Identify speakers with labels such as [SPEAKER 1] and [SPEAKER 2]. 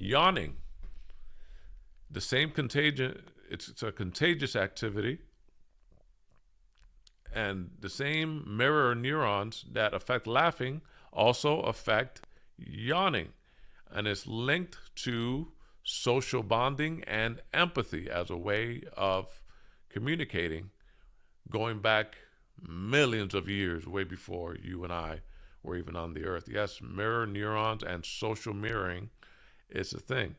[SPEAKER 1] Yawning, the same contagion. It's a contagious activity, and the same mirror neurons that affect laughing also affect yawning, and it's linked to social bonding and empathy as a way of communicating, going back millions of years, way before you and I were even on the earth. Yes, mirror neurons and social mirroring is a thing.